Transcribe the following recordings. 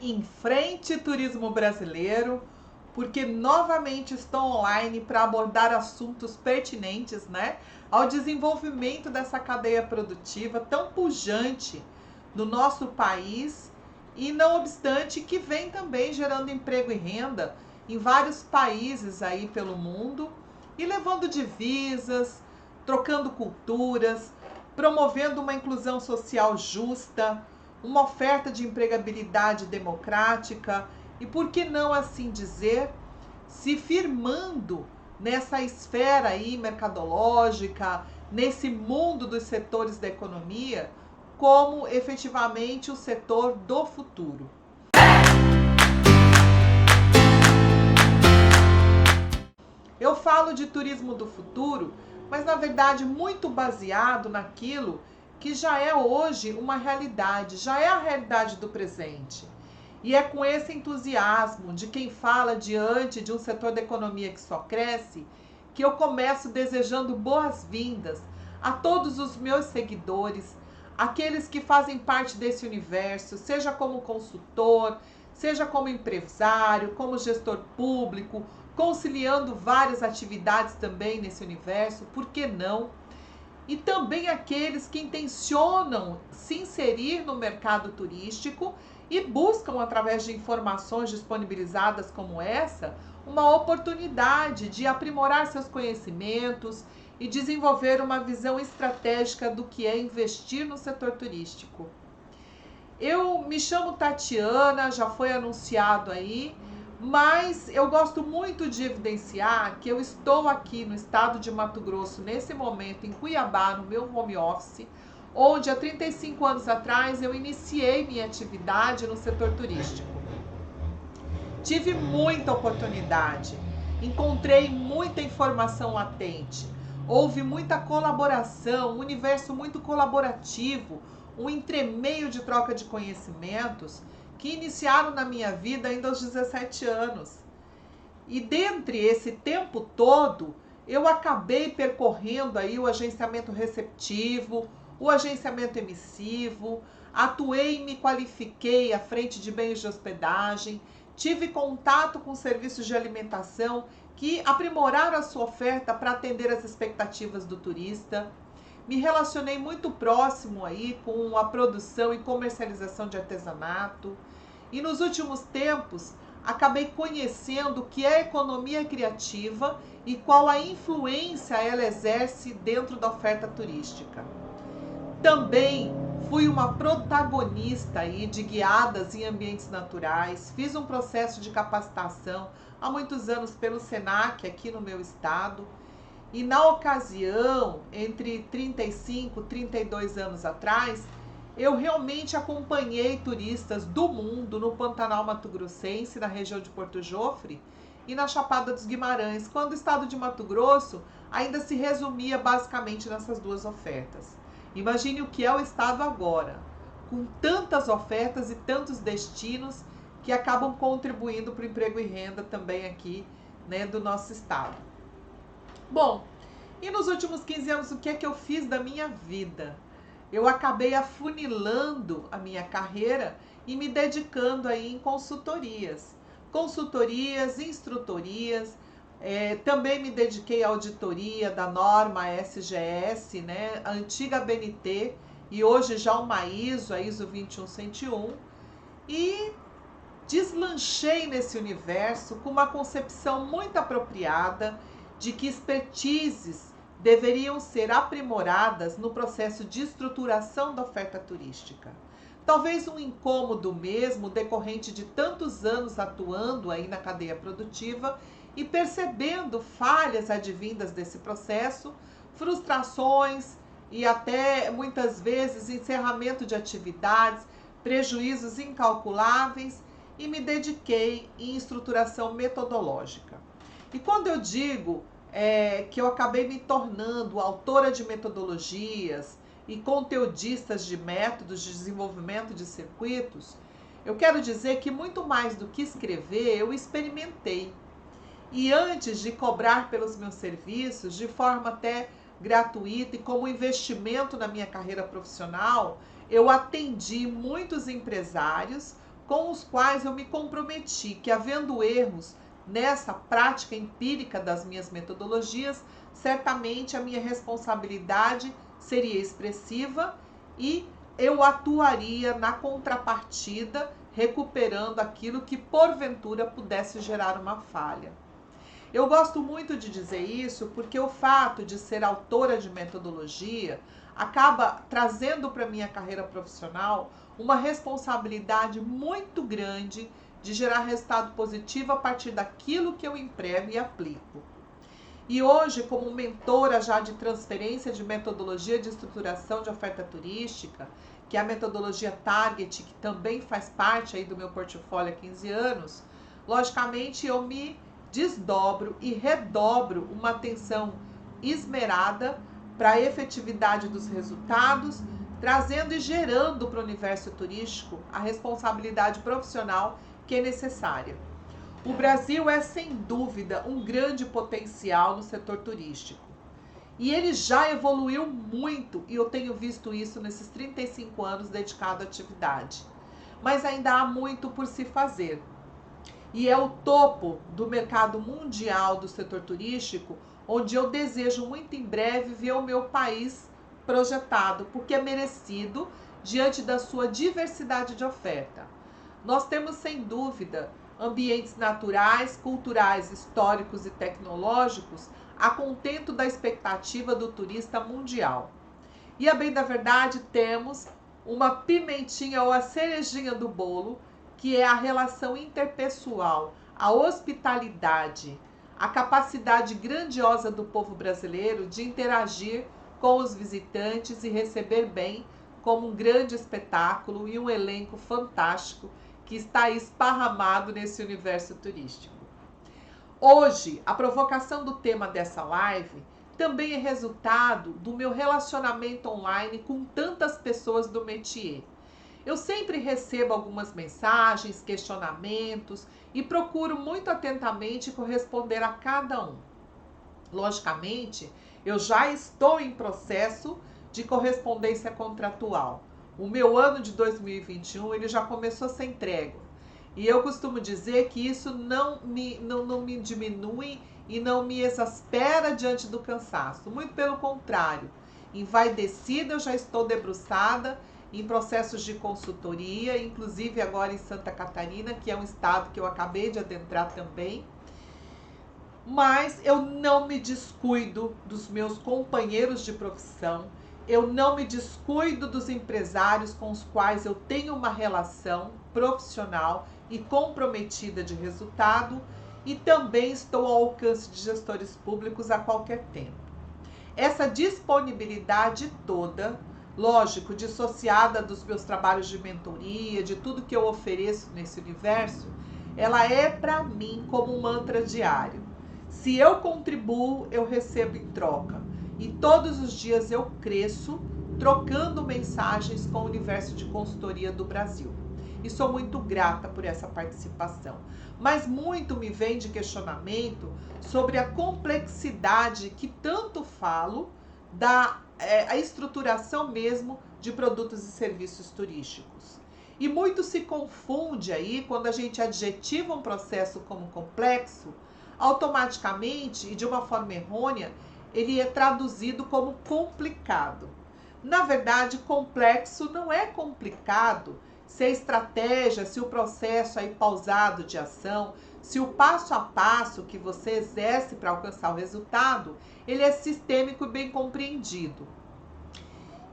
Enfrente Turismo Brasileiro, porque novamente estou online para abordar assuntos pertinentes, ao desenvolvimento dessa cadeia produtiva tão pujante no nosso país e não obstante que vem também gerando emprego e renda em vários países aí pelo mundo e levando divisas, trocando culturas, promovendo uma inclusão social justa, uma oferta de empregabilidade democrática e, por que não assim dizer, se firmando nessa esfera aí mercadológica, nesse mundo dos setores da economia, como efetivamente o setor do futuro. Eu falo de turismo do futuro, mas na verdade muito baseado naquilo que já é hoje uma realidade, já é a realidade do presente. E é com esse entusiasmo de quem fala diante de um setor da economia que só cresce, que eu começo desejando boas-vindas a todos os meus seguidores, aqueles que fazem parte desse universo, seja como consultor, seja como empresário, como gestor público, conciliando várias atividades também nesse universo, por que não? E também aqueles que intencionam se inserir no mercado turístico e buscam, através de informações disponibilizadas como essa, uma oportunidade de aprimorar seus conhecimentos e desenvolver uma visão estratégica do que é investir no setor turístico. Eu me chamo Tatiana, já foi anunciado aí, mas eu gosto muito de evidenciar que eu estou aqui no estado de Mato Grosso, nesse momento, em Cuiabá, no meu home office, onde há 35 anos atrás eu iniciei minha atividade no setor turístico. Tive muita oportunidade, encontrei muita informação latente, houve muita colaboração, um universo muito colaborativo, um entremeio de troca de conhecimentos que iniciaram na minha vida ainda aos 17 anos. E dentre esse tempo todo, eu acabei percorrendo aí o agenciamento receptivo, o agenciamento emissivo, atuei e me qualifiquei à frente de bens de hospedagem, tive contato com serviços de alimentação que aprimoraram a sua oferta para atender as expectativas do turista. Me relacionei muito próximo aí com a produção e comercialização de artesanato. E nos últimos tempos, acabei conhecendo o que é economia criativa e qual a influência ela exerce dentro da oferta turística. Também fui uma protagonista aí de guiadas em ambientes naturais, fiz um processo de capacitação há muitos anos pelo SENAC aqui no meu estado. E na ocasião, entre 35 e 32 anos atrás, eu realmente acompanhei turistas do mundo no Pantanal Mato Grossense, na região de Porto Jofre, e na Chapada dos Guimarães, quando o estado de Mato Grosso ainda se resumia basicamente nessas duas ofertas. Imagine o que é o estado agora, com tantas ofertas e tantos destinos que acabam contribuindo para o emprego e renda também aqui, do nosso estado. Bom, e nos últimos 15 anos, o que é que eu fiz da minha vida? Eu acabei afunilando a minha carreira e me dedicando aí em consultorias. Consultorias, instrutorias, também me dediquei à auditoria da norma SGS, a antiga BNT, e hoje já uma ISO, a ISO 21101, e deslanchei nesse universo com uma concepção muito apropriada de que expertises deveriam ser aprimoradas no processo de estruturação da oferta turística. Talvez um incômodo mesmo decorrente de tantos anos atuando aí na cadeia produtiva e percebendo falhas advindas desse processo, frustrações e até muitas vezes encerramento de atividades, prejuízos incalculáveis, e me dediquei em estruturação metodológica. E quando eu digo que eu acabei me tornando autora de metodologias e conteudistas de métodos de desenvolvimento de circuitos, eu quero dizer que muito mais do que escrever, eu experimentei. E antes de cobrar pelos meus serviços, de forma até gratuita e como investimento na minha carreira profissional, eu atendi muitos empresários com os quais eu me comprometi que, havendo erros nessa prática empírica das minhas metodologias, certamente a minha responsabilidade seria expressiva e eu atuaria na contrapartida, recuperando aquilo que porventura pudesse gerar uma falha. Eu gosto muito de dizer isso porque o fato de ser autora de metodologia acaba trazendo para minha carreira profissional uma responsabilidade muito grande de gerar resultado positivo a partir daquilo que eu emprego e aplico. E hoje, como mentora já de transferência de metodologia de estruturação de oferta turística, que é a metodologia Target, que também faz parte aí do meu portfólio há 15 anos, logicamente eu me desdobro e redobro uma atenção esmerada para a efetividade dos resultados, trazendo e gerando para o universo turístico a responsabilidade profissional que é necessária. O Brasil é, sem dúvida, um grande potencial no setor turístico. E ele já evoluiu muito, e eu tenho visto isso nesses 35 anos dedicado à atividade. Mas ainda há muito por se fazer. E é o topo do mercado mundial do setor turístico, onde eu desejo muito em breve ver o meu país projetado, porque é merecido diante da sua diversidade de oferta. Nós temos, sem dúvida, ambientes naturais, culturais, históricos e tecnológicos a contento da expectativa do turista mundial. E, a bem da verdade, temos uma pimentinha ou a cerejinha do bolo, que é a relação interpessoal, a hospitalidade, a capacidade grandiosa do povo brasileiro de interagir com os visitantes e receber bem como um grande espetáculo e um elenco fantástico que está esparramado nesse universo turístico. Hoje, a provocação do tema dessa live também é resultado do meu relacionamento online com tantas pessoas do métier. Eu sempre recebo algumas mensagens, questionamentos e procuro muito atentamente corresponder a cada um. Logicamente, eu já estou em processo de correspondência contratual. O meu ano de 2021 ele já começou sem trégua. E eu costumo dizer que isso não me diminui e não me exaspera diante do cansaço. Muito pelo contrário, envaidecida eu já estou debruçada em processos de consultoria, inclusive agora em Santa Catarina, que é um estado que eu acabei de adentrar também. Mas eu não me descuido dos meus companheiros de profissão, eu não me descuido dos empresários com os quais eu tenho uma relação profissional e comprometida de resultado, e também estou ao alcance de gestores públicos a qualquer tempo. Essa disponibilidade toda, lógico, dissociada dos meus trabalhos de mentoria, de tudo que eu ofereço nesse universo, ela é para mim como um mantra diário. Se eu contribuo, eu recebo em troca. E todos os dias eu cresço, trocando mensagens com o universo de consultoria do Brasil. E sou muito grata por essa participação. Mas muito me vem de questionamento sobre a complexidade que tanto falo da a estruturação mesmo de produtos e serviços turísticos. E muito se confunde aí quando a gente adjetiva um processo como complexo, automaticamente e de uma forma errônea, ele é traduzido como complicado. Na verdade, complexo não é complicado se a estratégia, se o processo aí pausado de ação, se o passo a passo que você exerce para alcançar o resultado, ele é sistêmico e bem compreendido.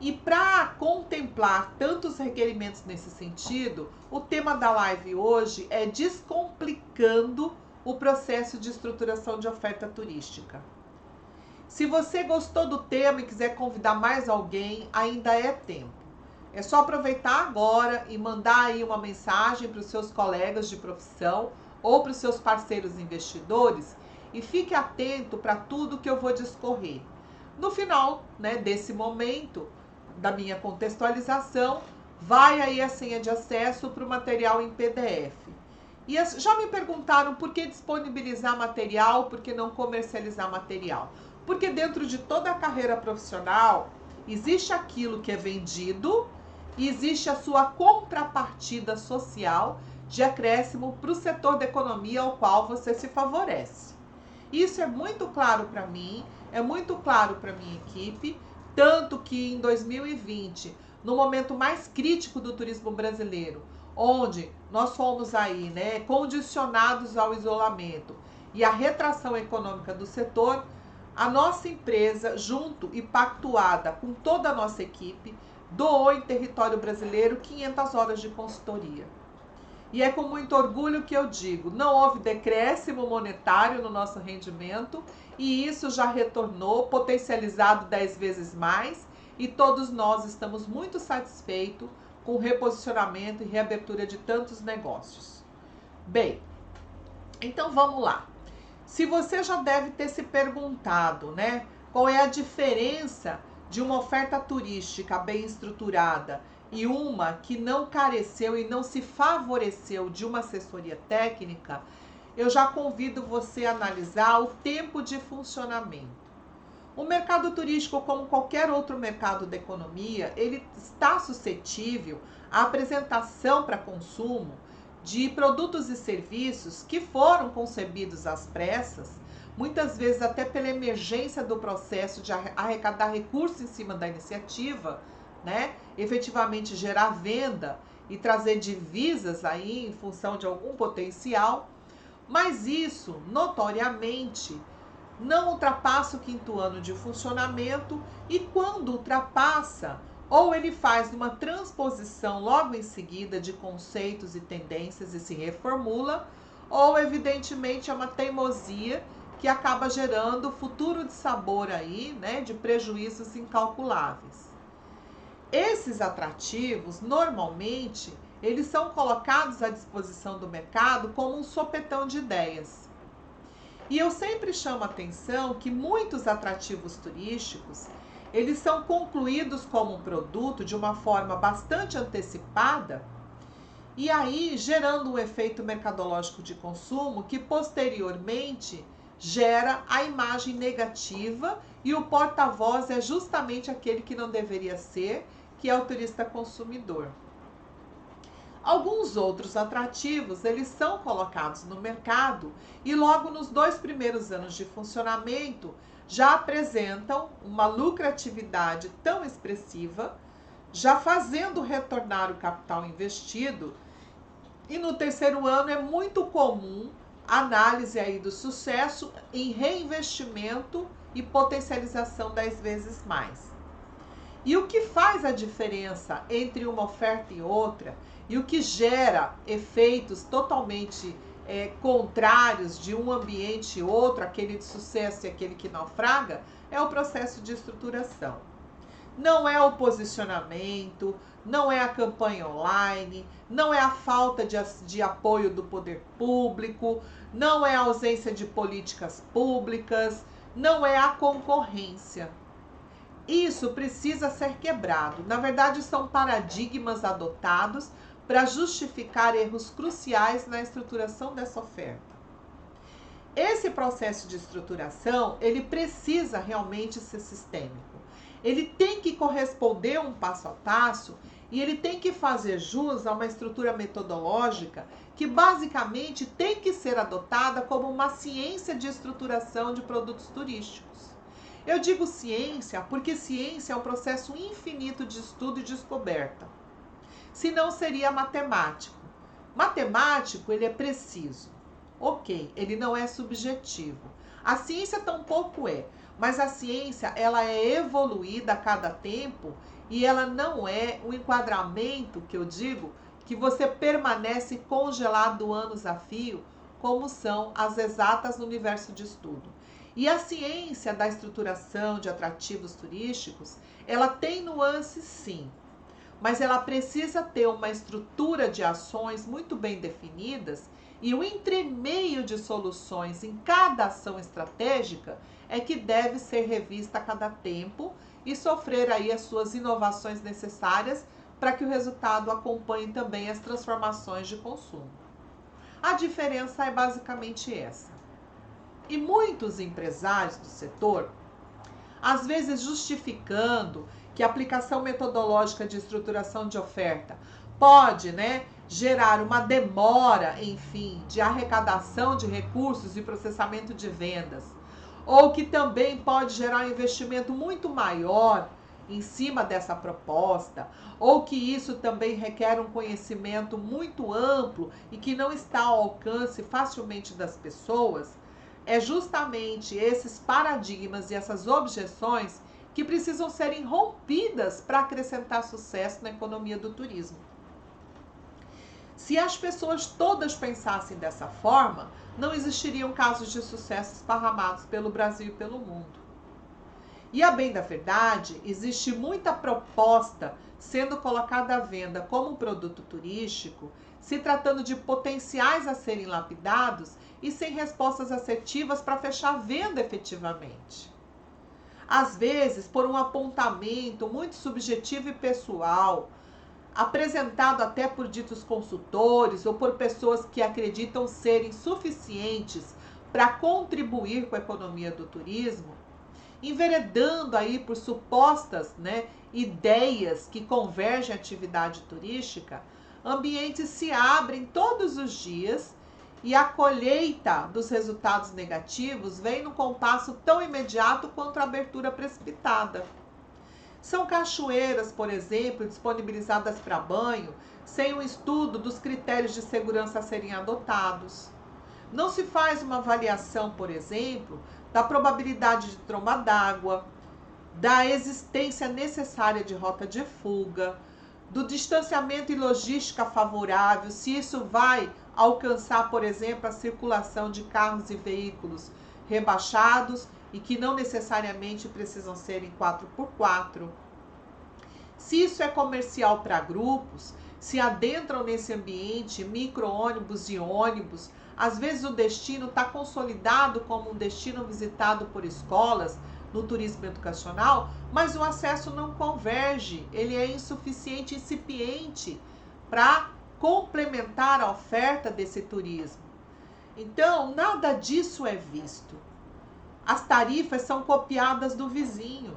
E para contemplar tantos requerimentos nesse sentido, o tema da live hoje é descomplicando o processo de estruturação de oferta turística. Se você gostou do tema e quiser convidar mais alguém, ainda é tempo. É só aproveitar agora e mandar aí uma mensagem para os seus colegas de profissão ou para os seus parceiros investidores e fique atento para tudo que eu vou discorrer. No final, desse momento da minha contextualização, vai aí a senha de acesso para o material em PDF. E já me perguntaram por que disponibilizar material, por que não comercializar material? Porque dentro de toda a carreira profissional, existe aquilo que é vendido e existe a sua contrapartida social, de acréscimo para o setor da economia ao qual você se favorece. Isso é muito claro para mim, é muito claro para minha equipe, tanto que em 2020, no momento mais crítico do turismo brasileiro, onde nós fomos aí, né, condicionados ao isolamento e à retração econômica do setor, a nossa empresa, junto e pactuada com toda a nossa equipe, doou em território brasileiro 500 horas de consultoria. E é com muito orgulho que eu digo, não houve decréscimo monetário no nosso rendimento e isso já retornou, potencializado 10 vezes mais, e todos nós estamos muito satisfeitos com o reposicionamento e reabertura de tantos negócios. Bem, então vamos lá. Se você já deve ter se perguntado, né, qual é a diferença de uma oferta turística bem estruturada e uma que não careceu e não se favoreceu de uma assessoria técnica, eu já convido você a analisar o tempo de funcionamento. O mercado turístico, como qualquer outro mercado da economia, ele está suscetível à apresentação para consumo de produtos e serviços que foram concebidos às pressas, muitas vezes até pela emergência do processo de arrecadar recursos em cima da iniciativa, né? Efetivamente gerar venda e trazer divisas aí em função de algum potencial, mas isso, notoriamente, não ultrapassa o 5º ano de funcionamento e quando ultrapassa, ou ele faz uma transposição logo em seguida de conceitos e tendências e se reformula, ou evidentemente é uma teimosia que acaba gerando futuro de sabor aí, né, de prejuízos incalculáveis. Esses atrativos, normalmente, eles são colocados à disposição do mercado como um sopetão de ideias. E eu sempre chamo a atenção que muitos atrativos turísticos, eles são concluídos como um produto de uma forma bastante antecipada e aí gerando um efeito mercadológico de consumo que posteriormente gera a imagem negativa e o porta-voz é justamente aquele que não deveria ser, que é o turista consumidor. Alguns outros atrativos, eles são colocados no mercado e logo nos 2 primeiros anos de funcionamento já apresentam uma lucratividade tão expressiva, já fazendo retornar o capital investido. E no 3º ano é muito comum a análise aí do sucesso em reinvestimento e potencialização 10 vezes mais. E o que faz a diferença entre uma oferta e outra, e o que gera efeitos totalmente contrários de um ambiente e outro, aquele de sucesso e aquele que naufraga, é o processo de estruturação. Não é o posicionamento, não é a campanha online, não é a falta de apoio do poder público, não é a ausência de políticas públicas, não é a concorrência. Isso precisa ser quebrado. Na verdade, são paradigmas adotados para justificar erros cruciais na estruturação dessa oferta. Esse processo de estruturação, ele precisa realmente ser sistêmico. Ele tem que corresponder um passo a passo e ele tem que fazer jus a uma estrutura metodológica que basicamente tem que ser adotada como uma ciência de estruturação de produtos turísticos. Eu digo ciência porque ciência é um processo infinito de estudo e descoberta. Senão seria matemático. Matemático, ele é preciso. Ok, ele não é subjetivo. A ciência tampouco é, mas a ciência ela é evoluída a cada tempo e ela não é um enquadramento, que eu digo, que você permanece congelado anos a fio, como são as exatas no universo de estudo. E a ciência da estruturação de atrativos turísticos, ela tem nuances sim, mas ela precisa ter uma estrutura de ações muito bem definidas e o entremeio de soluções em cada ação estratégica é que deve ser revista a cada tempo e sofrer aí as suas inovações necessárias para que o resultado acompanhe também as transformações de consumo. A diferença é basicamente essa. E muitos empresários do setor, às vezes justificando que a aplicação metodológica de estruturação de oferta pode, gerar uma demora, enfim, de arrecadação de recursos e processamento de vendas, ou que também pode gerar um investimento muito maior em cima dessa proposta, ou que isso também requer um conhecimento muito amplo e que não está ao alcance facilmente das pessoas, é justamente esses paradigmas e essas objeções que precisam serem rompidas para acrescentar sucesso na economia do turismo. Se as pessoas todas pensassem dessa forma, não existiriam casos de sucesso esparramados pelo Brasil e pelo mundo. E a bem da verdade, existe muita proposta sendo colocada à venda como produto turístico, se tratando de potenciais a serem lapidados e sem respostas assertivas para fechar a venda efetivamente. Às vezes, por um apontamento muito subjetivo e pessoal, apresentado até por ditos consultores ou por pessoas que acreditam serem suficientes para contribuir com a economia do turismo, enveredando aí por supostas, ideias que convergem à atividade turística, ambientes se abrem todos os dias e a colheita dos resultados negativos vem num compasso tão imediato quanto a abertura precipitada. São cachoeiras, por exemplo, disponibilizadas para banho, sem um estudo dos critérios de segurança a serem adotados. Não se faz uma avaliação, por exemplo, da probabilidade de tromba d'água, da existência necessária de rota de fuga, do distanciamento e logística favorável, se isso vai alcançar, por exemplo, a circulação de carros e veículos rebaixados e que não necessariamente precisam ser em 4x4. Se isso é comercial para grupos, se adentram nesse ambiente micro-ônibus e ônibus, às vezes o destino está consolidado como um destino visitado por escolas no turismo educacional, mas o acesso não converge, ele é insuficiente, incipiente para complementar a oferta desse turismo. Então, nada disso é visto. As tarifas são copiadas do vizinho.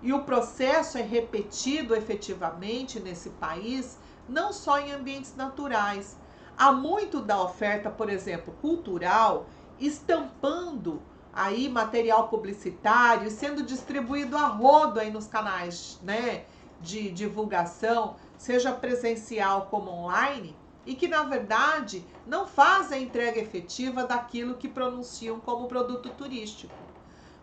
E o processo é repetido efetivamente nesse país, não só em ambientes naturais. Há muito da oferta, por exemplo, cultural, estampando aí material publicitário, sendo distribuído a rodo aí nos canais, de divulgação, seja presencial como online, e que, na verdade, não fazem a entrega efetiva daquilo que pronunciam como produto turístico.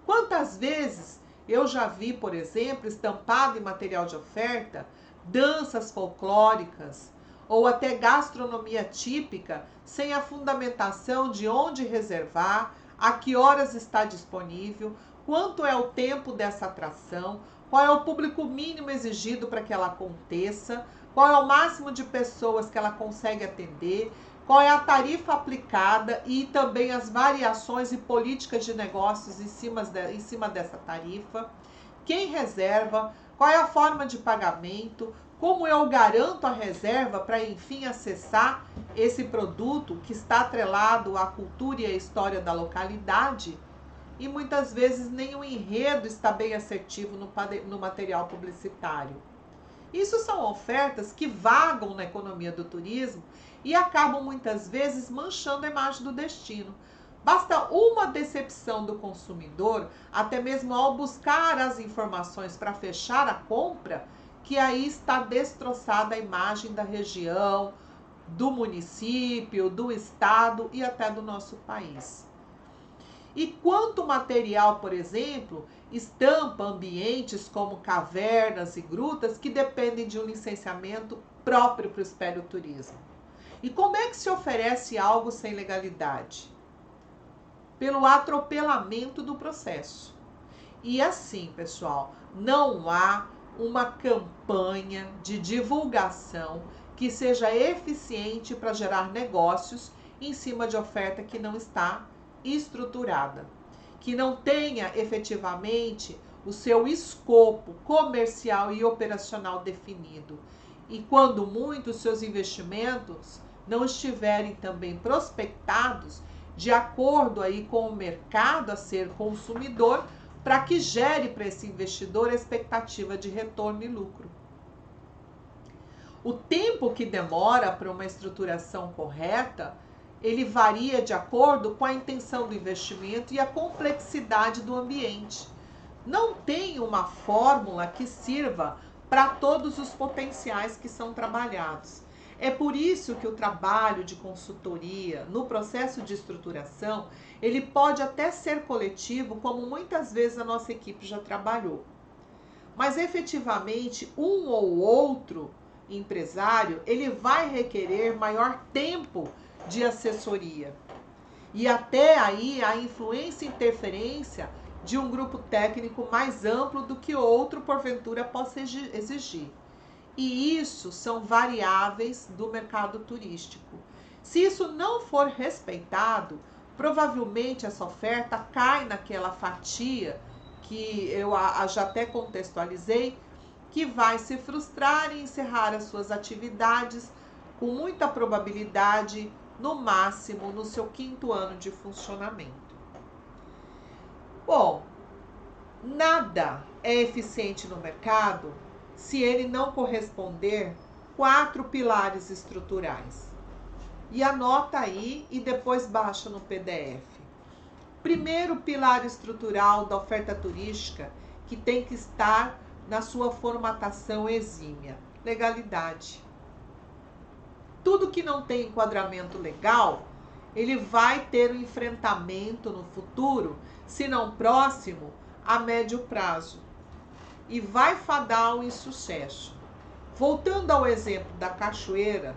Quantas vezes eu já vi, por exemplo, estampado em material de oferta, danças folclóricas ou até gastronomia típica, sem a fundamentação de onde reservar, a que horas está disponível, quanto é o tempo dessa atração, qual é o público mínimo exigido para que ela aconteça, qual é o máximo de pessoas que ela consegue atender, qual é a tarifa aplicada e também as variações e políticas de negócios em cima dessa tarifa, quem reserva, qual é a forma de pagamento, como eu garanto a reserva para, enfim, acessar esse produto que está atrelado à cultura e à história da localidade. E muitas vezes nem o enredo está bem assertivo no material publicitário. Isso são ofertas que vagam na economia do turismo e acabam muitas vezes manchando a imagem do destino. Basta uma decepção do consumidor, até mesmo ao buscar as informações para fechar a compra, que aí está destroçada a imagem da região, do município, do estado e até do nosso país. E quanto material, por exemplo, estampa ambientes como cavernas e grutas que dependem de um licenciamento próprio para o espeleoturismo. E como é que se oferece algo sem legalidade? Pelo atropelamento do processo. E assim, pessoal, não há uma campanha de divulgação que seja eficiente para gerar negócios em cima de oferta que não está estruturada, que não tenha efetivamente o seu escopo comercial e operacional definido. E quando muito, os seus investimentos não estiverem também prospectados de acordo aí com o mercado a ser consumidor, para que gere para esse investidor a expectativa de retorno e lucro. O tempo que demora para uma estruturação correta, ele varia de acordo com a intenção do investimento e a complexidade do ambiente. Não tem uma fórmula que sirva para todos os potenciais que são trabalhados. É por isso que o trabalho de consultoria no processo de estruturação, ele pode até ser coletivo, como muitas vezes a nossa equipe já trabalhou. Mas efetivamente, um ou outro empresário, ele vai requerer maior tempo de assessoria. E até aí a influência e interferência de um grupo técnico mais amplo do que outro, porventura, possa exigir. E isso são variáveis do mercado turístico. Se isso não for respeitado, provavelmente essa oferta cai naquela fatia que eu já até contextualizei, que vai se frustrar e encerrar as suas atividades com muita probabilidade, no máximo, no seu 5º ano de funcionamento. Bom, nada é eficiente no mercado se ele não corresponder 4 pilares estruturais. E anota aí e depois baixa no PDF. Primeiro pilar estrutural da oferta turística, que tem que estar na sua formatação exímia: legalidade. Tudo que não tem enquadramento legal, ele vai ter um enfrentamento no futuro, se não próximo, a médio prazo. E vai fadar ao insucesso. Voltando ao exemplo da cachoeira,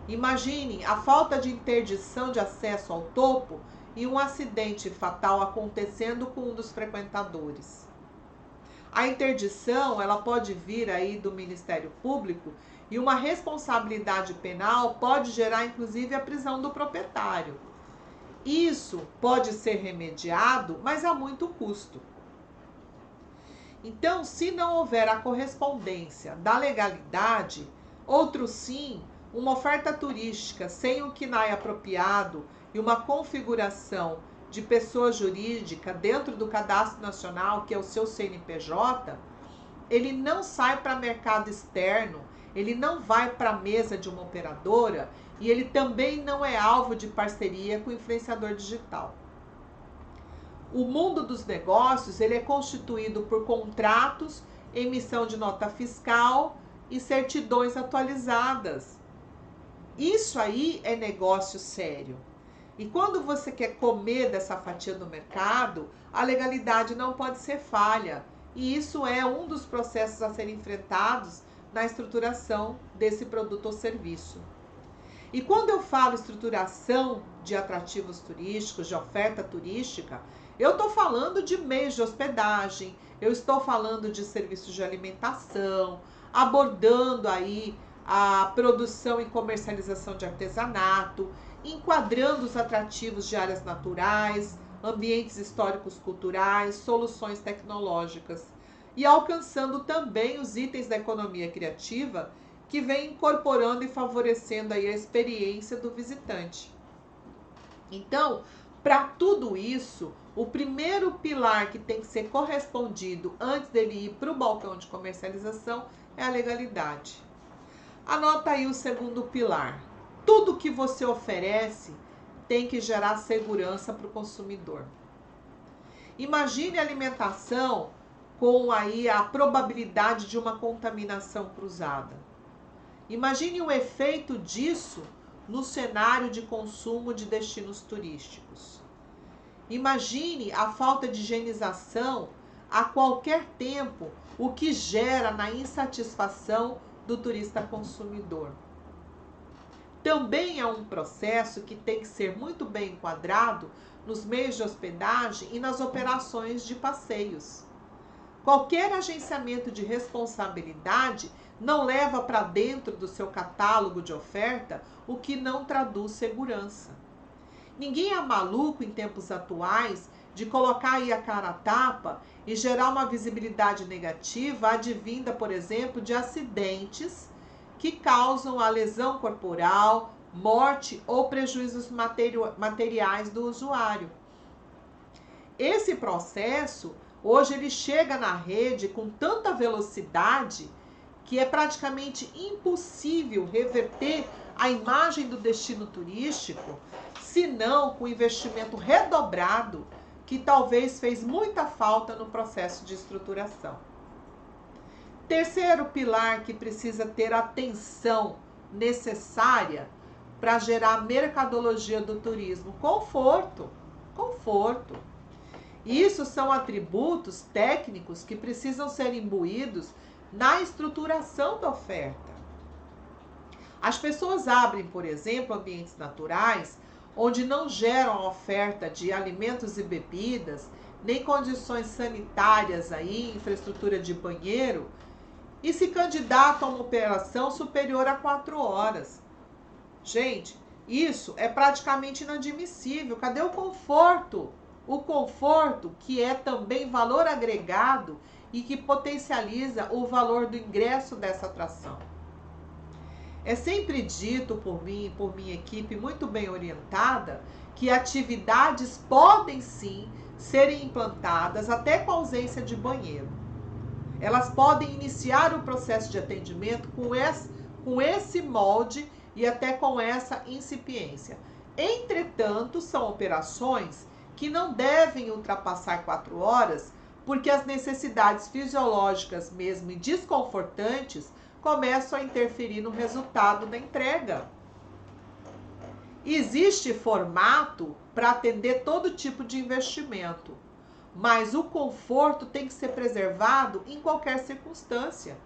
imagine a falta de interdição de acesso ao topo e um acidente fatal acontecendo com um dos frequentadores. A interdição, ela pode vir aí do Ministério Público e uma responsabilidade penal pode gerar inclusive a prisão do proprietário. Isso pode ser remediado, mas a muito custo. Então, se não houver a correspondência da legalidade, outro sim, uma oferta turística sem um CNAE apropriado e uma configuração de pessoa jurídica dentro do Cadastro Nacional, que é o seu CNPJ, ele não sai para mercado externo, ele não vai para a mesa de uma operadora e ele também não é alvo de parceria com o influenciador digital. O mundo dos negócios, ele é constituído por contratos, emissão de nota fiscal e certidões atualizadas. Isso aí é negócio sério. E quando você quer comer dessa fatia do mercado, a legalidade não pode ser falha. E isso é um dos processos a serem enfrentados na estruturação desse produto ou serviço. E quando eu falo estruturação de atrativos turísticos, de oferta turística, eu estou falando de meios de hospedagem, eu estou falando de serviços de alimentação, abordando aí a produção e comercialização de artesanato, enquadrando os atrativos de áreas naturais, ambientes históricos culturais, soluções tecnológicas e alcançando também os itens da economia criativa que vem incorporando e favorecendo aí a experiência do visitante. Então, para tudo isso, o primeiro pilar que tem que ser correspondido antes dele ir para o balcão de comercialização é a legalidade. Anota aí o segundo pilar. Tudo que você oferece tem que gerar segurança para o consumidor. Imagine a alimentação com aí a probabilidade de uma contaminação cruzada. Imagine o efeito disso no cenário de consumo de destinos turísticos. Imagine a falta de higienização a qualquer tempo, o que gera na insatisfação do turista consumidor. Também é um processo que tem que ser muito bem enquadrado nos meios de hospedagem e nas operações de passeios. Qualquer agenciamento de responsabilidade não leva para dentro do seu catálogo de oferta o que não traduz segurança. Ninguém é maluco em tempos atuais de colocar aí a cara a tapa e gerar uma visibilidade negativa advinda, por exemplo, de acidentes que causam a lesão corporal, morte ou prejuízos materiais do usuário. Esse processo, hoje ele chega na rede com tanta velocidade que é praticamente impossível reverter a imagem do destino turístico, se não com investimento redobrado, que talvez fez muita falta no processo de estruturação. Terceiro pilar que precisa ter atenção necessária para gerar a mercadologia do turismo: conforto. Conforto. Isso são atributos técnicos que precisam ser imbuídos na estruturação da oferta. As pessoas abrem, por exemplo, ambientes naturais onde não geram a oferta de alimentos e bebidas, nem condições sanitárias aí, infraestrutura de banheiro, e se candidatam a uma operação superior a 4 horas. Gente, isso é praticamente inadmissível. Cadê o conforto? O conforto que é também valor agregado e que potencializa o valor do ingresso dessa atração. É sempre dito por mim e por minha equipe muito bem orientada que atividades podem sim serem implantadas até com ausência de banheiro. Elas podem iniciar o processo de atendimento com esse molde e até com essa incipiência. Entretanto, são operações que não devem ultrapassar 4 horas, porque as necessidades fisiológicas mesmo e desconfortantes começam a interferir no resultado da entrega. Existe formato para atender todo tipo de investimento, mas o conforto tem que ser preservado em qualquer circunstância.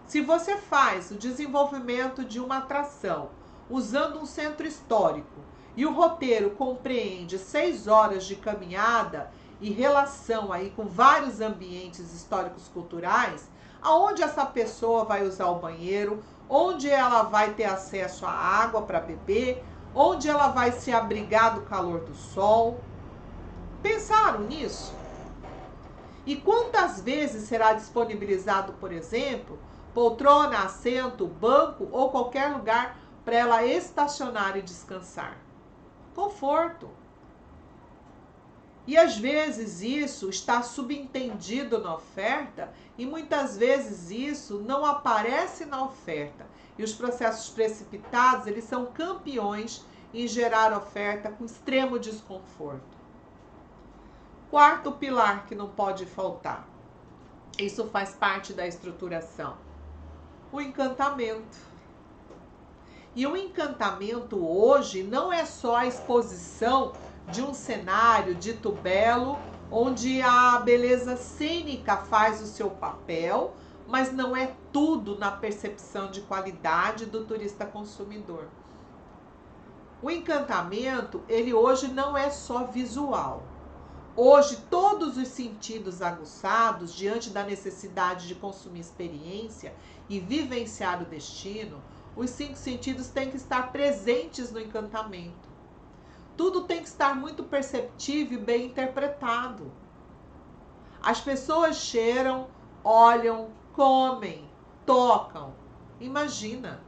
Se você faz o desenvolvimento de uma atração usando um centro histórico e o roteiro compreende 6 horas de caminhada e relação aí com vários ambientes históricos culturais, aonde essa pessoa vai usar o banheiro, onde ela vai ter acesso à água para beber, onde ela vai se abrigar do calor do sol. Pensaram nisso? E quantas vezes será disponibilizado, por exemplo, poltrona, assento, banco ou qualquer lugar para ela estacionar e descansar? Conforto. E às vezes isso está subentendido na oferta e muitas vezes isso não aparece na oferta. E os processos precipitados, eles são campeões em gerar oferta com extremo desconforto. Quarto pilar que não pode faltar. Isso faz parte da estruturação. O encantamento. E o encantamento hoje não é só a exposição de um cenário dito belo, onde a beleza cênica faz o seu papel, mas não é tudo na percepção de qualidade do turista consumidor. O encantamento, ele hoje não é só visual. Hoje, todos os sentidos aguçados, diante da necessidade de consumir experiência e vivenciar o destino, os 5 sentidos têm que estar presentes no encantamento. Tudo tem que estar muito perceptível e bem interpretado. As pessoas cheiram, olham, comem, tocam. Imagina.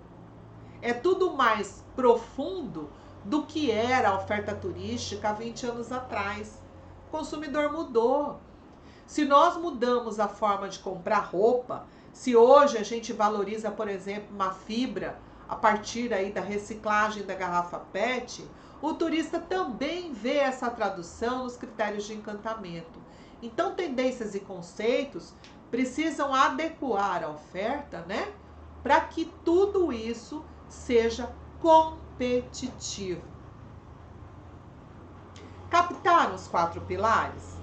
É tudo mais profundo do que era a oferta turística há 20 anos atrás. O consumidor mudou. Se nós mudamos a forma de comprar roupa, se hoje a gente valoriza, por exemplo, uma fibra a partir aí da reciclagem da garrafa PET, o turista também vê essa tradução nos critérios de encantamento. Então, tendências e conceitos precisam adequar a oferta, né, para que tudo isso seja competitivo. Captaram os 4 pilares?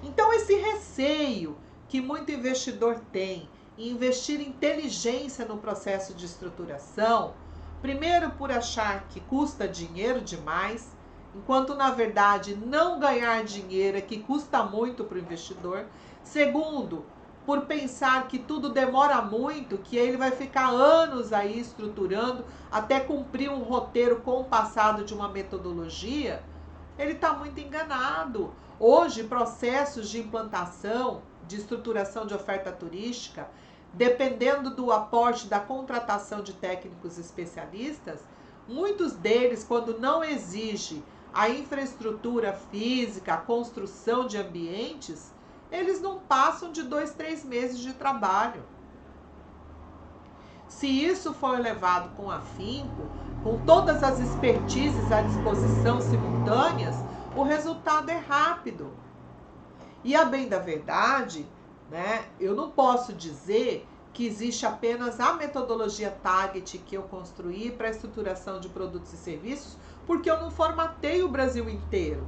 Então, esse receio que muito investidor tem em investir inteligência no processo de estruturação, primeiro por achar que custa dinheiro demais, enquanto na verdade não ganhar dinheiro é que custa muito para o investidor. Segundo, por pensar que tudo demora muito, que ele vai ficar anos aí estruturando até cumprir um roteiro compassado de uma metodologia, ele está muito enganado. Hoje, processos de implantação, de estruturação de oferta turística, dependendo do aporte da contratação de técnicos especialistas, muitos deles, quando não exige a infraestrutura física, a construção de ambientes, eles não passam de 2, 3 meses de trabalho. Se isso for levado com afinco, com todas as expertises à disposição simultâneas, o resultado é rápido. E a bem da verdade, né, eu não posso dizer que existe apenas a metodologia Target que eu construí para a estruturação de produtos e serviços, porque eu não formatei o Brasil inteiro.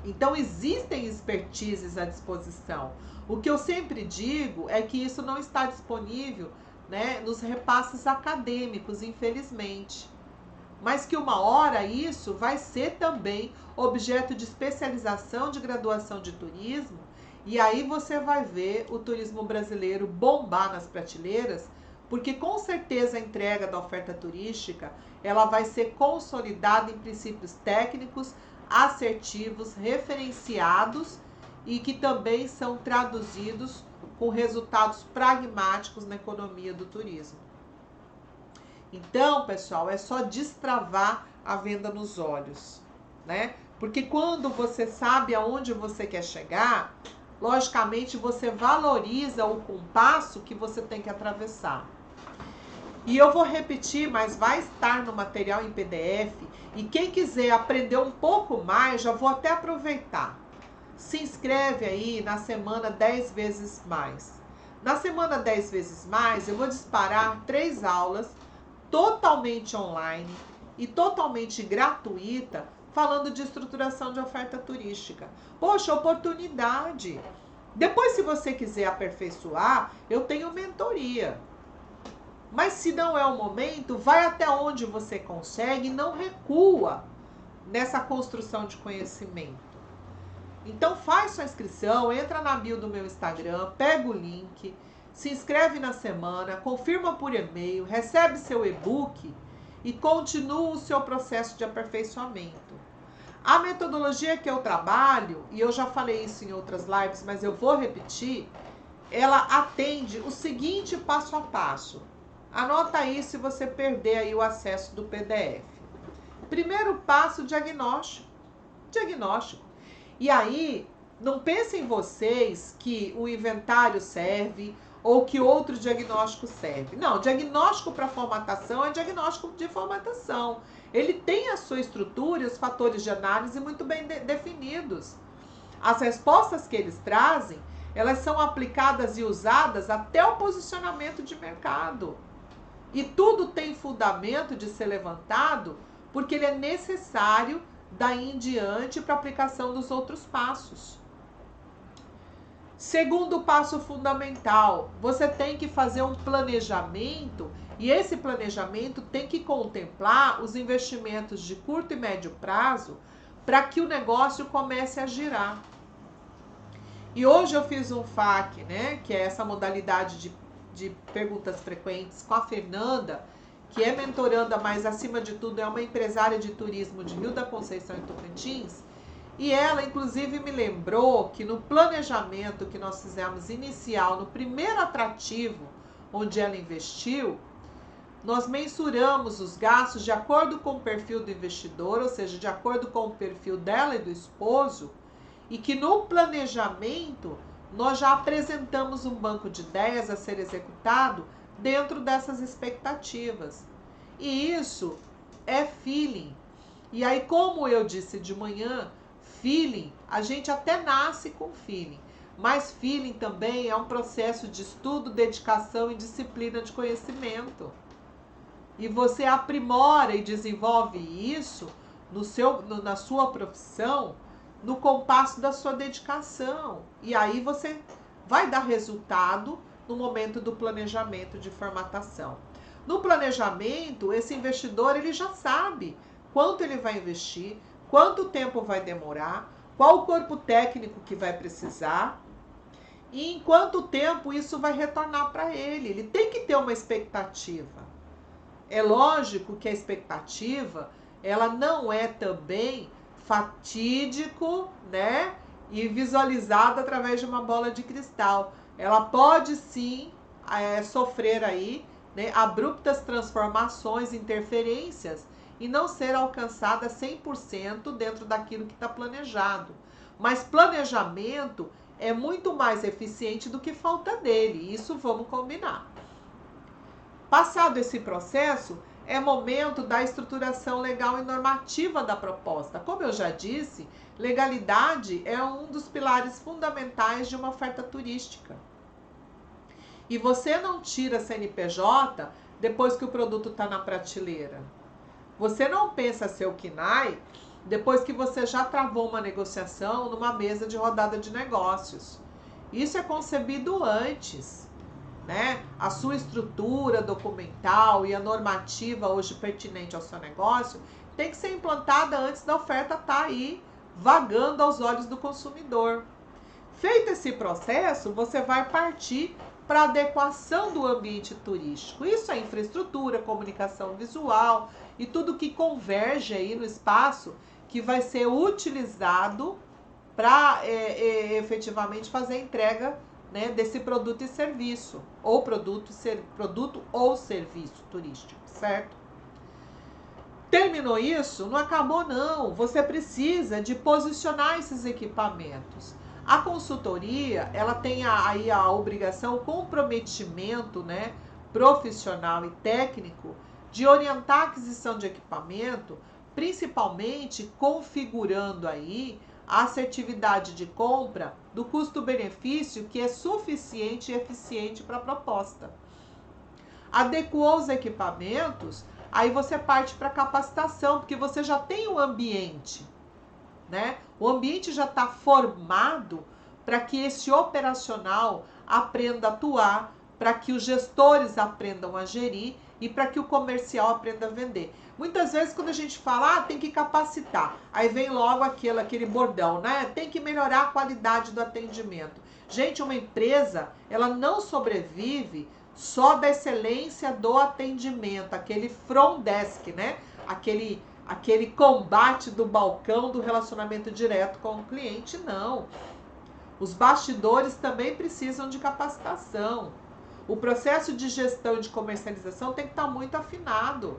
Então, existem expertises à disposição. O que eu sempre digo é que isso não está disponível, né, nos repasses acadêmicos, infelizmente. Mas que uma hora isso vai ser também objeto de especialização de graduação de turismo, e aí você vai ver o turismo brasileiro bombar nas prateleiras, porque com certeza a entrega da oferta turística ela vai ser consolidada em princípios técnicos, assertivos, referenciados e que também são traduzidos com resultados pragmáticos na economia do turismo. Então, pessoal, é só destravar a venda nos olhos, né? Porque quando você sabe aonde você quer chegar, logicamente você valoriza o compasso que você tem que atravessar. E eu vou repetir, mas vai estar no material em PDF. E quem quiser aprender um pouco mais, já vou até aproveitar. Se inscreve aí na semana 10 vezes mais. Na semana 10 vezes mais, eu vou disparar 3 aulas totalmente online e totalmente gratuita, falando de estruturação de oferta turística. Poxa, oportunidade! Depois, se você quiser aperfeiçoar, eu tenho mentoria. Mas se não é o momento, vai até onde você consegue e não recua nessa construção de conhecimento. Então faz sua inscrição, entra na bio do meu Instagram, pega o link, se inscreve na semana, confirma por e-mail, recebe seu e-book e continua o seu processo de aperfeiçoamento. A metodologia que eu trabalho, e eu já falei isso em outras lives, mas eu vou repetir, ela atende o seguinte passo a passo. Anota aí se você perder aí o acesso do PDF. Primeiro passo, diagnóstico. Diagnóstico. E aí, não pensem vocês que o inventário serve ou que outro diagnóstico serve. Não, diagnóstico para formatação é diagnóstico de formatação. Ele tem a sua estrutura e os fatores de análise muito bem definidos. As respostas que eles trazem, elas são aplicadas e usadas até o posicionamento de mercado. E tudo tem fundamento de ser levantado porque ele é necessário daí em diante para a aplicação dos outros passos. Segundo passo fundamental, você tem que fazer um planejamento e esse planejamento tem que contemplar os investimentos de curto e médio prazo para que o negócio comece a girar. E hoje eu fiz um FAQ, né, que é essa modalidade de perguntas frequentes com a Fernanda, que é mentoranda, mas acima de tudo é uma empresária de turismo de Rio da Conceição e Tocantins. E ela, inclusive, me lembrou que no planejamento que nós fizemos inicial, no primeiro atrativo onde ela investiu, nós mensuramos os gastos de acordo com o perfil do investidor, ou seja, de acordo com o perfil dela e do esposo, e que no planejamento nós já apresentamos um banco de ideias a ser executado dentro dessas expectativas. E isso é feeling. E aí, como eu disse de manhã, feeling, a gente até nasce com feeling, mas feeling também é um processo de estudo, dedicação e disciplina de conhecimento. E você aprimora e desenvolve isso na sua profissão, no compasso da sua dedicação. E aí você vai dar resultado no momento do planejamento de formatação. No planejamento, esse investidor ele já sabe quanto ele vai investir, quanto tempo vai demorar, qual o corpo técnico que vai precisar e em quanto tempo isso vai retornar para ele. Ele tem que ter uma expectativa. É lógico que a expectativa, ela não é também fatídico, né? E visualizada através de uma bola de cristal. Ela pode sim sofrer aí, né, abruptas transformações, interferências e não ser alcançada 100% dentro daquilo que está planejado. Mas planejamento é muito mais eficiente do que falta dele, isso vamos combinar. Passado esse processo, é momento da estruturação legal e normativa da proposta. Como eu já disse, legalidade é um dos pilares fundamentais de uma oferta turística. E você não tira CNPJ depois que o produto está na prateleira. Você não pensa ser o KNAI depois que você já travou uma negociação numa mesa de rodada de negócios. Isso é concebido antes, né? A sua estrutura documental e a normativa hoje pertinente ao seu negócio tem que ser implantada antes da oferta estar aí vagando aos olhos do consumidor. Feito esse processo, você vai partir para a adequação do ambiente turístico. Isso é infraestrutura, comunicação visual e tudo que converge aí no espaço que vai ser utilizado para efetivamente fazer a entrega, né, desse produto e serviço, ou produto ou serviço turístico, certo? Terminou isso? Não acabou não. Você precisa de posicionar esses equipamentos. A consultoria, ela tem aí a obrigação, o comprometimento, né, profissional e técnico de orientar a aquisição de equipamento, principalmente configurando aí a assertividade de compra do custo-benefício que é suficiente e eficiente para a proposta. Adequou os equipamentos, aí você parte para capacitação, porque você já tem um ambiente, né? O ambiente já está formado para que esse operacional aprenda a atuar, para que os gestores aprendam a gerir e para que o comercial aprenda a vender. Muitas vezes quando a gente fala, tem que capacitar, aí vem logo aquele bordão, né? Tem que melhorar a qualidade do atendimento. Gente, uma empresa, ela não sobrevive só da excelência do atendimento, aquele front desk, né? Aquele combate do balcão do relacionamento direto com o cliente, não. Os bastidores também precisam de capacitação. O processo de gestão e de comercialização tem que estar muito afinado.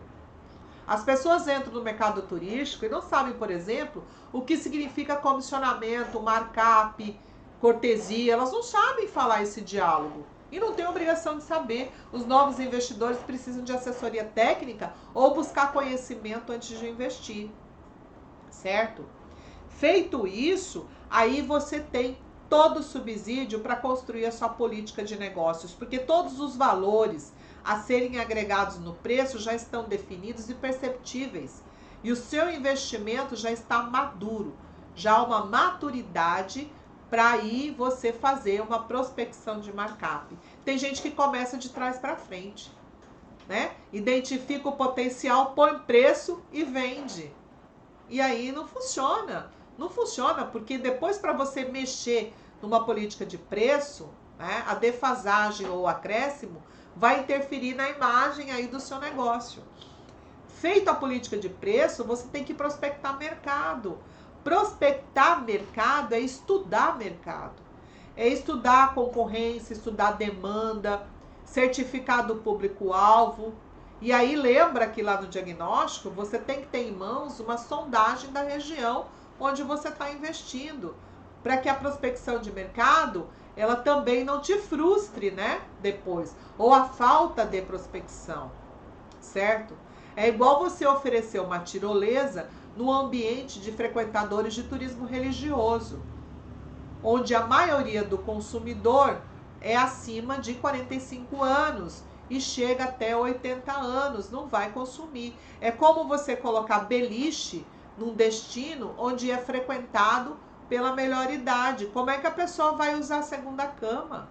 As pessoas entram no mercado turístico e não sabem, por exemplo, o que significa comissionamento, markup, cortesia. Elas não sabem falar esse diálogo. E não tem obrigação de saber. Os novos investidores precisam de assessoria técnica ou buscar conhecimento antes de investir. Certo? Feito isso, aí você tem todo o subsídio para construir a sua política de negócios, porque todos os valores a serem agregados no preço já estão definidos e perceptíveis. E o seu investimento já está maduro, já há uma maturidade para aí você fazer uma prospecção de markup. Tem gente que começa de trás para frente, né? Identifica o potencial, põe preço e vende. E aí não funciona. Não funciona porque depois para você mexer numa política de preço, né, a defasagem ou o acréscimo vai interferir na imagem aí do seu negócio. Feita a política de preço, você tem que prospectar mercado. Prospectar mercado é estudar mercado. É estudar a concorrência, estudar a demanda, certificar do público-alvo. E aí lembra que lá no diagnóstico você tem que ter em mãos uma sondagem da região onde você está investindo, para que a prospecção de mercado ela também não te frustre, né? Depois, ou a falta de prospecção, certo? É igual você oferecer uma tirolesa no ambiente de frequentadores de turismo religioso, onde a maioria do consumidor é acima de 45 anos e chega até 80 anos, não vai consumir. É como você colocar beliche num destino onde é frequentado pela melhor idade. Como é que a pessoa vai usar a segunda cama?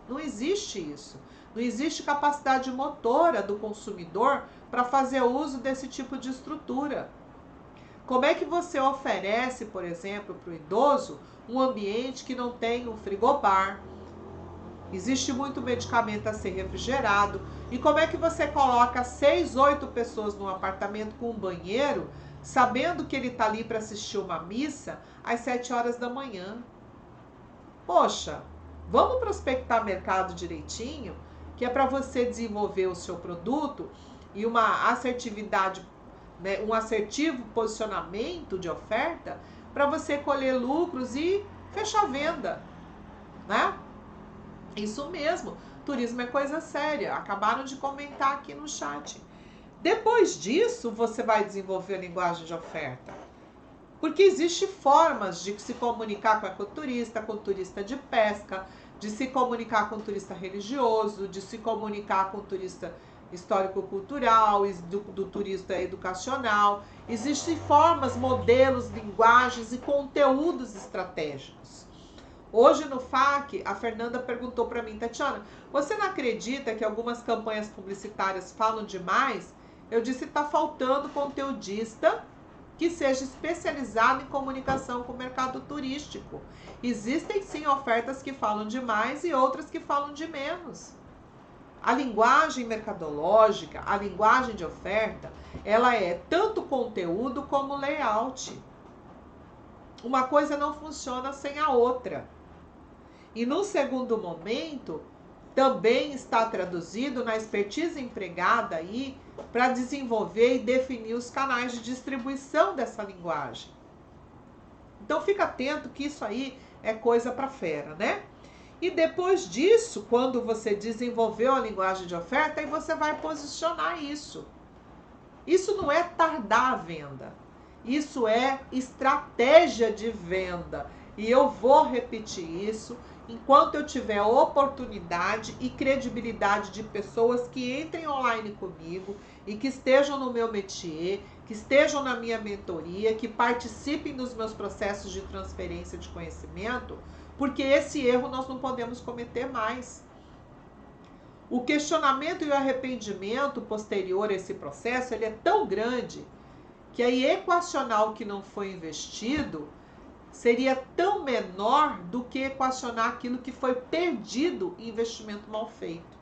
Não existe isso. Não existe capacidade motora do consumidor para fazer uso desse tipo de estrutura. Como é que você oferece, por exemplo, para o idoso um ambiente que não tem um frigobar? Existe muito medicamento a ser refrigerado. E como é que você coloca 6, 8 pessoas num apartamento com um banheiro, sabendo que ele está ali para assistir uma missa às 7 horas da manhã? Poxa, vamos prospectar mercado direitinho, que é para você desenvolver o seu produto e uma assertividade, né, um assertivo posicionamento de oferta para você colher lucros e fechar a venda, né? Isso mesmo. Turismo é coisa séria. Acabaram de comentar aqui no chat. Depois disso, você vai desenvolver a linguagem de oferta. Porque existem formas de se comunicar com o turista de pesca, de se comunicar com o turista religioso, de se comunicar com o turista histórico-cultural, do turista educacional. Existem formas, modelos, linguagens e conteúdos estratégicos. Hoje no FAQ, a Fernanda perguntou para mim, Tatiana, você não acredita que algumas campanhas publicitárias falam demais? Eu disse que está faltando conteudista que seja especializado em comunicação com o mercado turístico. Existem sim ofertas que falam demais e outras que falam de menos. A linguagem mercadológica, a linguagem de oferta, ela é tanto conteúdo como layout. Uma coisa não funciona sem a outra. E no segundo momento, também está traduzido na expertise empregada aí para desenvolver e definir os canais de distribuição dessa linguagem. Então fica atento que isso aí é coisa para fera, né? E depois disso, quando você desenvolveu a linguagem de oferta, aí você vai posicionar isso. Isso não é tardar a venda. Isso é estratégia de venda. E eu vou repetir isso enquanto eu tiver oportunidade e credibilidade de pessoas que entrem online comigo e que estejam no meu métier, que estejam na minha mentoria, que participem dos meus processos de transferência de conhecimento, porque esse erro nós não podemos cometer mais. O questionamento e o arrependimento posterior a esse processo, ele é tão grande que aí equacionar o que não foi investido seria tão menor do que equacionar aquilo que foi perdido em investimento mal feito.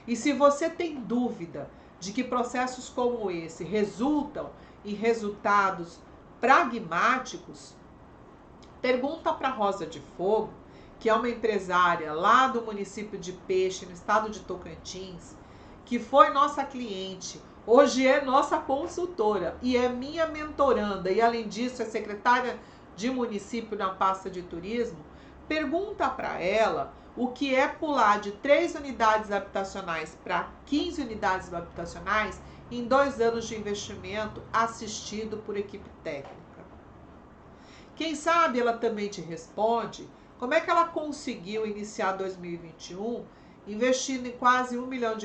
E se você tem dúvida de que processos como esse resultam em resultados pragmáticos, pergunta para Rosa de Fogo, que é uma empresária lá do município de Peixe, no estado de Tocantins, que foi nossa cliente, hoje é nossa consultora e é minha mentoranda, e além disso é secretária de município na pasta de turismo. Pergunta para ela o que é pular de 3 unidades habitacionais para 15 unidades habitacionais em 2 anos de investimento assistido por equipe técnica. Quem sabe ela também te responde como é que ela conseguiu iniciar 2021 investindo em quase R$1 milhão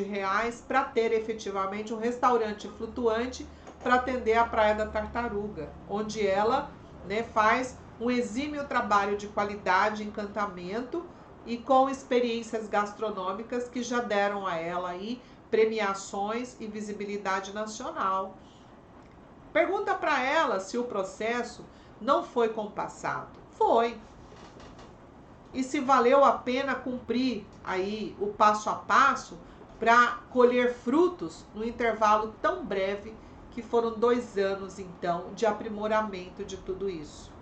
para ter efetivamente um restaurante flutuante para atender a Praia da Tartaruga, onde ela, né, faz um exímio trabalho de qualidade, encantamento e com experiências gastronômicas que já deram a ela aí premiações e visibilidade nacional. Pergunta para ela se o processo não foi compassado. Foi. E se valeu a pena cumprir aí o passo a passo para colher frutos no intervalo tão breve que foram 2 anos, então, de aprimoramento de tudo isso.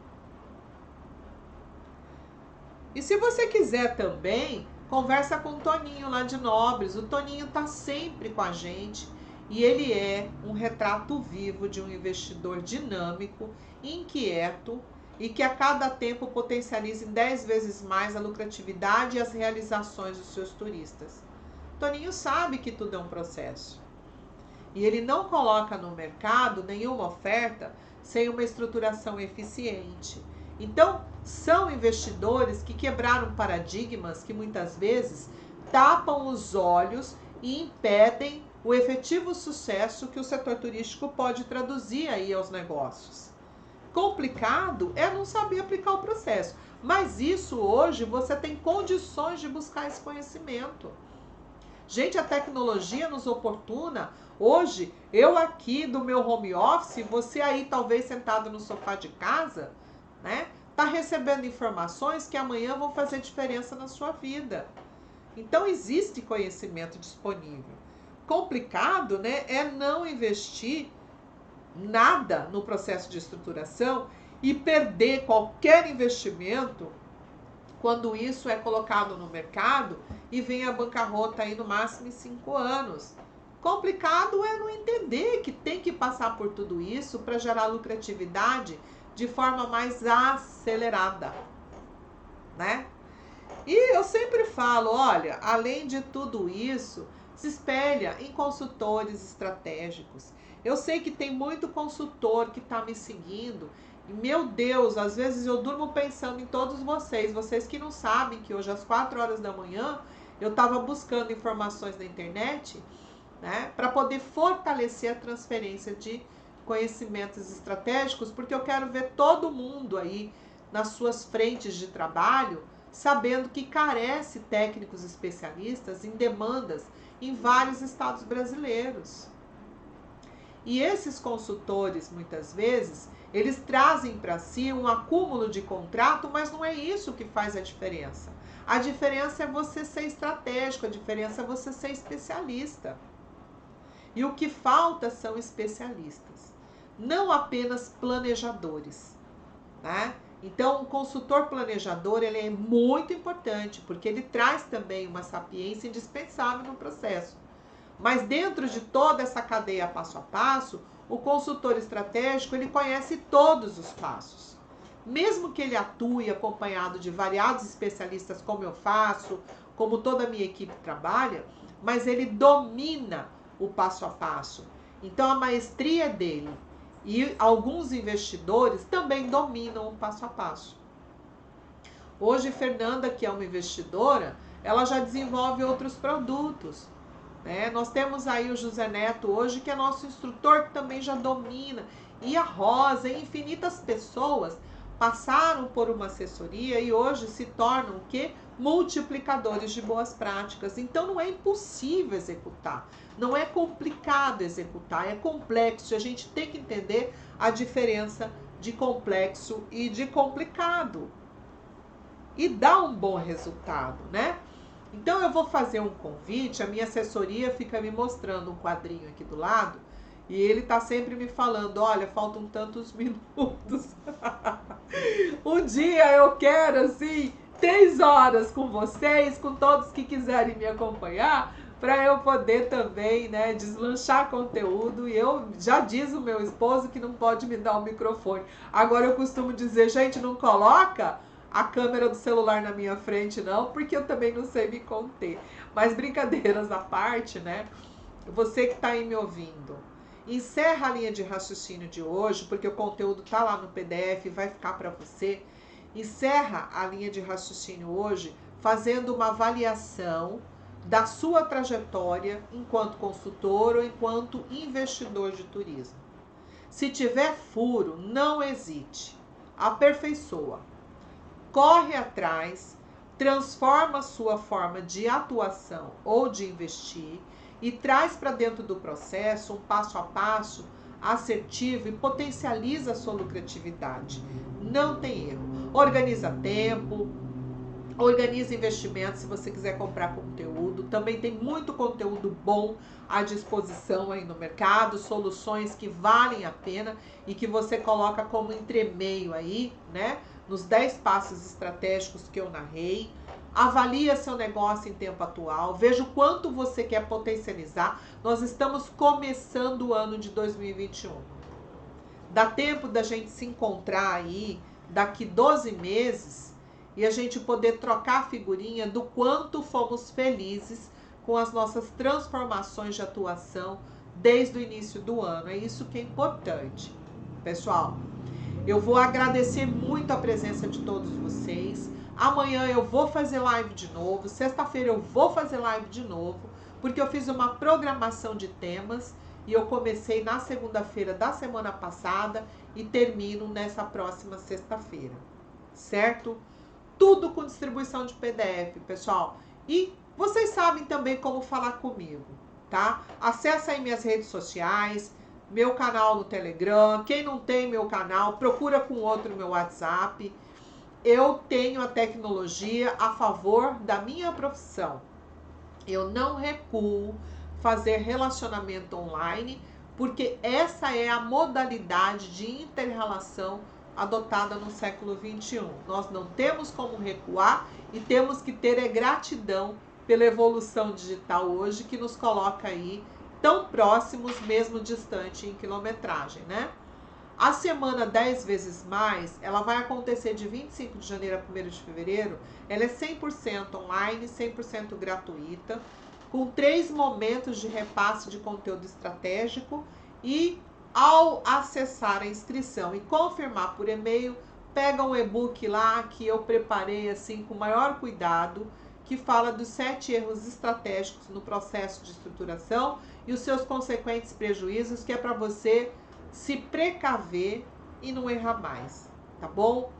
E se você quiser também, conversa com o Toninho lá de Nobres. O Toninho está sempre com a gente e ele é um retrato vivo de um investidor dinâmico, inquieto e que a cada tempo potencializa em 10 vezes mais a lucratividade e as realizações dos seus turistas. Toninho sabe que tudo é um processo. E ele não coloca no mercado nenhuma oferta sem uma estruturação eficiente. Então, são investidores que quebraram paradigmas que muitas vezes tapam os olhos e impedem o efetivo sucesso que o setor turístico pode traduzir aí aos negócios. Complicado é não saber aplicar o processo, mas isso hoje você tem condições de buscar esse conhecimento. Gente, a tecnologia nos oportuna. Hoje, eu aqui do meu home office, você aí talvez sentado no sofá de casa, né? Tá recebendo informações que amanhã vão fazer diferença na sua vida. Então, existe conhecimento disponível. Complicado, né? É não investir nada no processo de estruturação e perder qualquer investimento quando isso é colocado no mercado e vem a bancarrota aí no máximo em 5 anos. Complicado é não entender que tem que passar por tudo isso para gerar lucratividade de forma mais acelerada, né? E eu sempre falo, olha, além de tudo isso, se espelha em consultores estratégicos. Eu sei que tem muito consultor que está me seguindo. E, meu Deus, às vezes eu durmo pensando em todos vocês. Vocês que não sabem que hoje às 4 horas da manhã eu estava buscando informações na internet, né, para poder fortalecer a transferência de conhecimentos estratégicos, porque eu quero ver todo mundo aí nas suas frentes de trabalho, sabendo que carece técnicos especialistas em demandas em vários estados brasileiros. E esses consultores, muitas vezes, eles trazem para si um acúmulo de contrato, mas não é isso que faz a diferença. A diferença é você ser estratégico, a diferença é você ser especialista. E o que falta são especialistas, não apenas planejadores, né? Então, o consultor planejador, ele é muito importante, porque ele traz também uma sapiência indispensável no processo. Mas dentro de toda essa cadeia passo a passo, o consultor estratégico, ele conhece todos os passos. Mesmo que ele atue acompanhado de variados especialistas, como eu faço, como toda a minha equipe trabalha, mas ele domina o passo a passo. Então, a maestria dele e alguns investidores também dominam o passo a passo. Hoje, Fernanda, que é uma investidora, ela já desenvolve outros produtos, né? Nós temos aí o José Neto hoje, que é nosso instrutor, que também já domina. E a Rosa, e infinitas pessoas passaram por uma assessoria e hoje se tornam o quê? Multiplicadores de boas práticas. Então não é impossível executar, não é complicado executar, é complexo. A gente tem que entender a diferença de complexo e de complicado. E dá um bom resultado, né? Então eu vou fazer um convite, a minha assessoria fica me mostrando um quadrinho aqui do lado, e ele tá sempre me falando, olha, faltam tantos minutos. Um dia eu quero, assim, 3 horas com vocês, com todos que quiserem me acompanhar, para eu poder também, né, deslanchar conteúdo. E eu já diz o meu esposo que não pode me dar o microfone. Agora eu costumo dizer, gente, não coloca a câmera do celular na minha frente, não, porque eu também não sei me conter. Mas brincadeiras à parte, né? Você que está aí me ouvindo, encerra a linha de raciocínio de hoje, porque o conteúdo tá lá no PDF, vai ficar para você. Encerra a linha de raciocínio hoje fazendo uma avaliação da sua trajetória enquanto consultor ou enquanto investidor de turismo. Se tiver furo, não hesite, aperfeiçoa. Corre atrás, transforma a sua forma de atuação ou de investir e traz para dentro do processo um passo a passo assertivo e potencializa a sua lucratividade. Não tem erro. Organiza tempo, organiza investimentos se você quiser comprar conteúdo. Também tem muito conteúdo bom à disposição aí no mercado, soluções que valem a pena e que você coloca como entremeio aí, né? Nos 10 passos estratégicos que eu narrei. Avalia seu negócio em tempo atual, veja o quanto você quer potencializar. Nós estamos começando o ano de 2021. Dá tempo da gente se encontrar aí daqui 12 meses e a gente poder trocar a figurinha do quanto fomos felizes com as nossas transformações de atuação desde o início do ano. É isso que é importante, pessoal. Eu vou agradecer muito a presença de todos vocês. Amanhã eu vou fazer live de novo. Sexta-feira eu vou fazer live de novo, porque eu fiz uma programação de temas e eu comecei na segunda-feira da semana passada e termino nessa próxima sexta-feira, certo? Tudo com distribuição de PDF, pessoal. E vocês sabem também como falar comigo, tá? Acesse aí minhas redes sociais, meu canal no Telegram. Quem não tem meu canal, procura com outro meu WhatsApp. Eu tenho a tecnologia a favor da minha profissão. Eu não recuo fazer relacionamento online, porque essa é a modalidade de inter-relação adotada no século XXI. Nós não temos como recuar e temos que ter gratidão pela evolução digital hoje, que nos coloca aí tão próximos, mesmo distante em quilometragem, né? A semana 10 vezes mais, ela vai acontecer de 25 de janeiro a 1º de fevereiro. Ela é 100% online, 100% gratuita, com 3 momentos de repasse de conteúdo estratégico. E ao acessar a inscrição e confirmar por e-mail, pega um e-book lá que eu preparei assim com o maior cuidado, que fala dos 7 erros estratégicos no processo de estruturação e os seus consequentes prejuízos, que é para você se precaver e não errar mais, tá bom?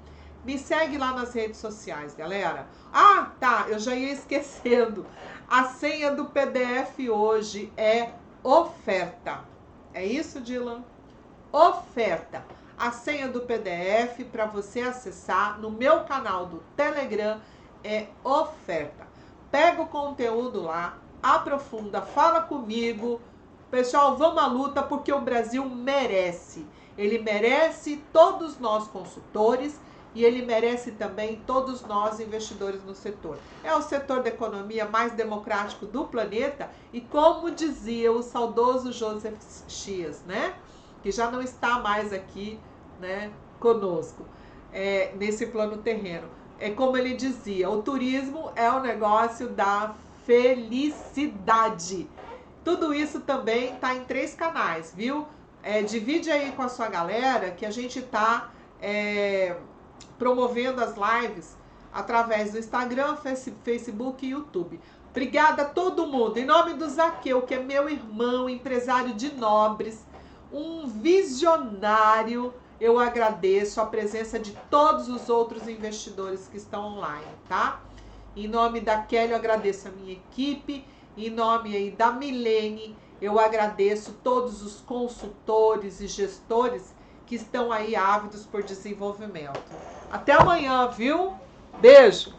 Me segue lá nas redes sociais, galera. Ah, tá, eu já ia esquecendo. A senha do PDF hoje é oferta. É isso, Dylan? Oferta. A senha do PDF para você acessar no meu canal do Telegram é oferta. Pega o conteúdo lá, aprofunda, fala comigo. Pessoal, vamos à luta porque o Brasil merece. Ele merece todos nós consultores e ele merece também todos nós investidores no setor. É o setor da economia mais democrático do planeta e, como dizia o saudoso Joseph Chias, né? Que já não está mais aqui, né, conosco, nesse plano terreno. É como ele dizia, o turismo é o negócio da felicidade. Tudo isso também está em 3 canais, viu? Divide aí com a sua galera que a gente está promovendo as lives através do Instagram, Facebook e YouTube. Obrigada a todo mundo. Em nome do Zaqueu, que é meu irmão, empresário de Nobres, um visionário, eu agradeço a presença de todos os outros investidores que estão online, tá? Em nome da Kelly, eu agradeço a minha equipe. Em nome aí da Milene, eu agradeço todos os consultores e gestores que estão aí ávidos por desenvolvimento. Até amanhã, viu? Beijo!